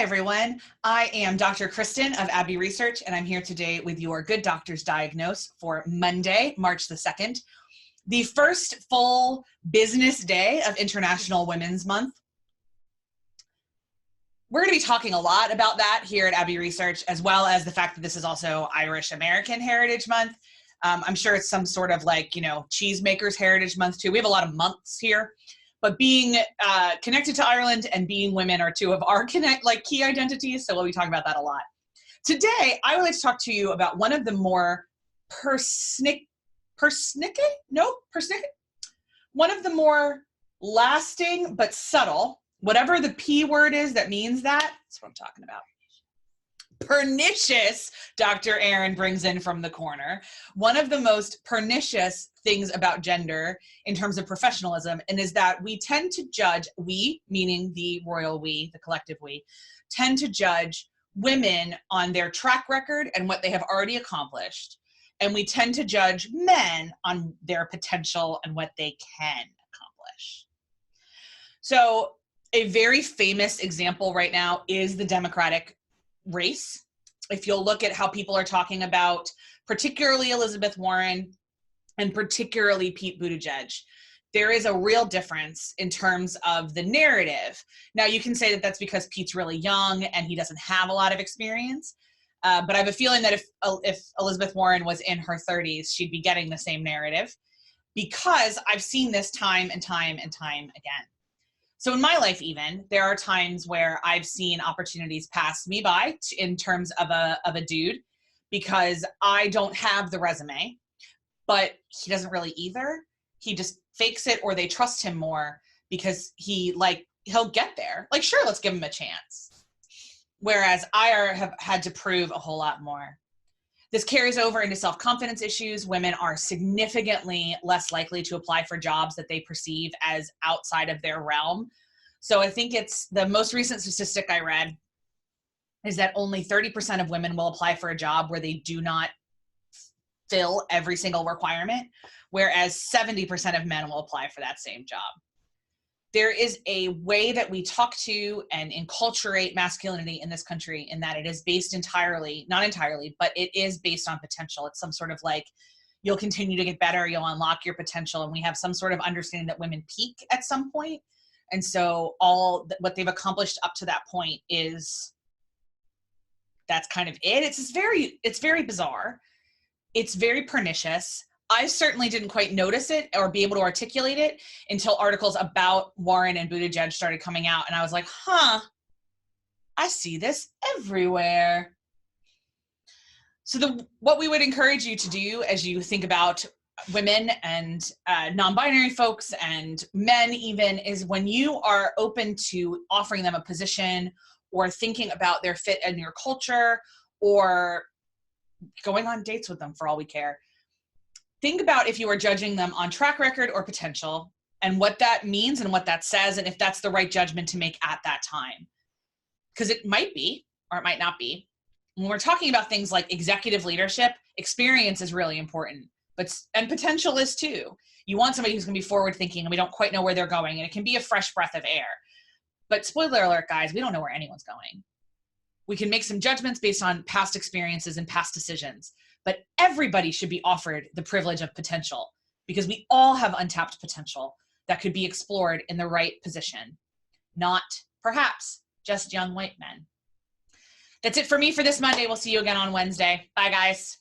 Hi, everyone. I am Dr. Kristen of Peabody Research, and I'm here today with your Good Doctors Diagnose for Monday, March the 2nd, the first full business day of International Women's Month. We're going to be talking a lot about that here at Peabody Research, as well as the fact that this is also Irish American Heritage Month. I'm sure it's some sort of Cheesemakers Heritage Month too. We have a lot of months here. But being connected to Ireland and being women are two of our key identities, so we'll be talking about that a lot. Today, I would like to talk to you about one of the more one of the more lasting but subtle, whatever the P word is that means that, that's what I'm talking about. Pernicious, Dr. Aaron brings in from the corner. One of the most pernicious things about gender in terms of professionalism, and is that we tend to judge, we, meaning the royal we, the collective we, tend to judge women on their track record and what they have already accomplished. And we tend to judge men on their potential and what they can accomplish. So a very famous example right now is the Democratic race. If you'll look at how people are talking about particularly Elizabeth Warren and particularly Pete Buttigieg, there is a real difference in terms of the narrative. Now, you can say that that's because Pete's really young and he doesn't have a lot of experience, but I have a feeling that if Elizabeth Warren was in her 30s, she'd be getting the same narrative, because I've seen this time and time and time again. So in my life even, there are times where I've seen opportunities pass me by in terms of a dude, because I don't have the resume, but he doesn't really either. He just fakes it, or they trust him more because he'll get there. Like, sure, let's give him a chance. Whereas I have had to prove a whole lot more. This carries over into self-confidence issues. Women are significantly less likely to apply for jobs that they perceive as outside of their realm. So I think it's the most recent statistic I read is that only 30% of women will apply for a job where they do not fill every single requirement, whereas 70% of men will apply for that same job. There is a way that we talk to and enculturate masculinity in this country, in that it is based entirely, not entirely, but it is based on potential. It's some sort of you'll continue to get better, you'll unlock your potential. And we have some sort of understanding that women peak at some point. And so what they've accomplished up to that point that's kind of it. It's very bizarre. It's very pernicious. I certainly didn't quite notice it or be able to articulate it until articles about Warren and Buttigieg started coming out. And I was like, I see this everywhere. So what we would encourage you to do as you think about women and non-binary folks and men even, is when you are open to offering them a position or thinking about their fit in your culture or going on dates with them for all we care, think about if you are judging them on track record or potential, and what that means and what that says, and if that's the right judgment to make at that time. Because it might be, or it might not be. When we're talking about things like executive leadership, experience is really important, and potential is too. You want somebody who's going to be forward thinking, and we don't quite know where they're going, and it can be a fresh breath of air. But spoiler alert, guys, we don't know where anyone's going. We can make some judgments based on past experiences and past decisions, but everybody should be offered the privilege of potential, because we all have untapped potential that could be explored in the right position, not perhaps just young white men. That's it for me for this Monday. We'll see you again on Wednesday. Bye, guys.